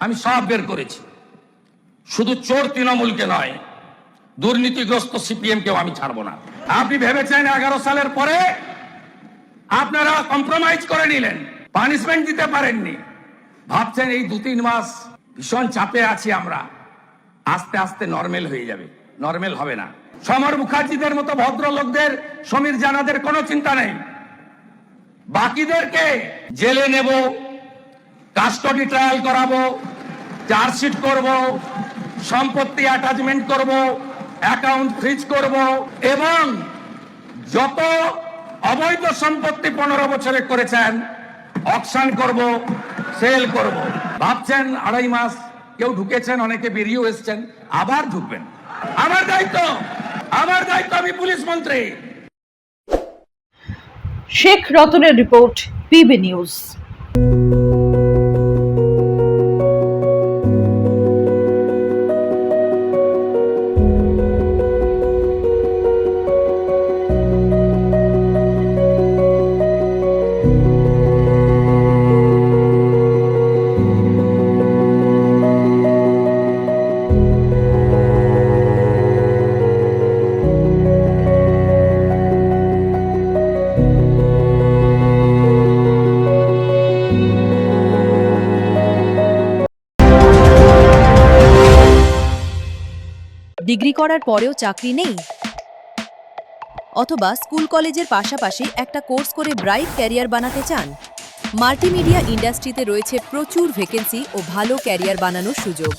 আমি সব বের করেছি। শুধু চোর তৃণমূলকে নয়, দুর্নীতিগ্রস্ত সিপিএমকেও আমি ছাড়বো না। আপনি ভেবেছেন 11 সালের পরে আপনারা কম্প্রোমাইজ করে নিলেন, পানিশমেন্ট দিতে পারেননি, ভাবছেন এই 2-3 মাস ভীষণ চাপে আছি আমরা, আস্তে আস্তে নরমাল হয়ে যাবে। নরমাল হবে না। সমর মুখার্জিদের মতো ভদ্রলোকদের, সমীর জানাদের কোনো চিন্তা নেই। বাকিদেরকে জেলে নেব, কাস্টডি ট্রায়াল করাবো, চার্জশিট করব, সম্পত্তি অ্যাটাচমেন্ট করব, অ্যাকাউন্ট ফ্রিজ করব এবং যত অবৈধ সম্পত্তি 15 বছরে করেছেন অকশন করব, সেল করব। ভাবছেন 2.5 মাস কেউ ঢুকেছেন, অনেকে বেরিয়েও এসছেন, আবার ঢুকবেন। আমার দায়িত্ব, আমি পুলিশ মন্ত্রী। শেখ রতনের রিপোর্ট, পিবি নিউজ। ডিগ্রি করার পরেও চাকরি নেই, অথবা স্কুল কলেজের পাশাপাশি একটা কোর্স করে ব্রাইট ক্যারিয়ার বানাতে চান? মাল্টিমিডিয়া ইন্ডাস্ট্রিতে রয়েছে প্রচুর ভ্যাকেন্সি ও ভালো ক্যারিয়ার বানানোর সুযোগ।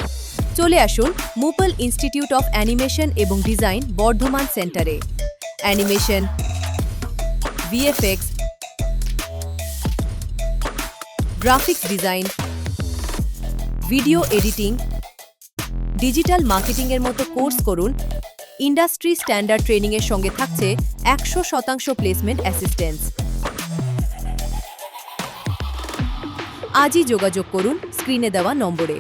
চলে আসুন মুপল ইনস্টিটিউট অফ অ্যানিমেশন এবং ডিজাইন বর্ধমান সেন্টারে। Animation, VFX, graphics design, video editing, digital মার্কেটিংয়ের মতো কোর্স করুন। ইন্ডাস্ট্রি স্ট্যান্ডার্ড ট্রেনিংয়ের সঙ্গে থাকছে 100% প্লেসমেন্ট অ্যাসিস্ট্যান্স। আজই যোগাযোগ করুন স্ক্রিনে দেওয়া নম্বরে।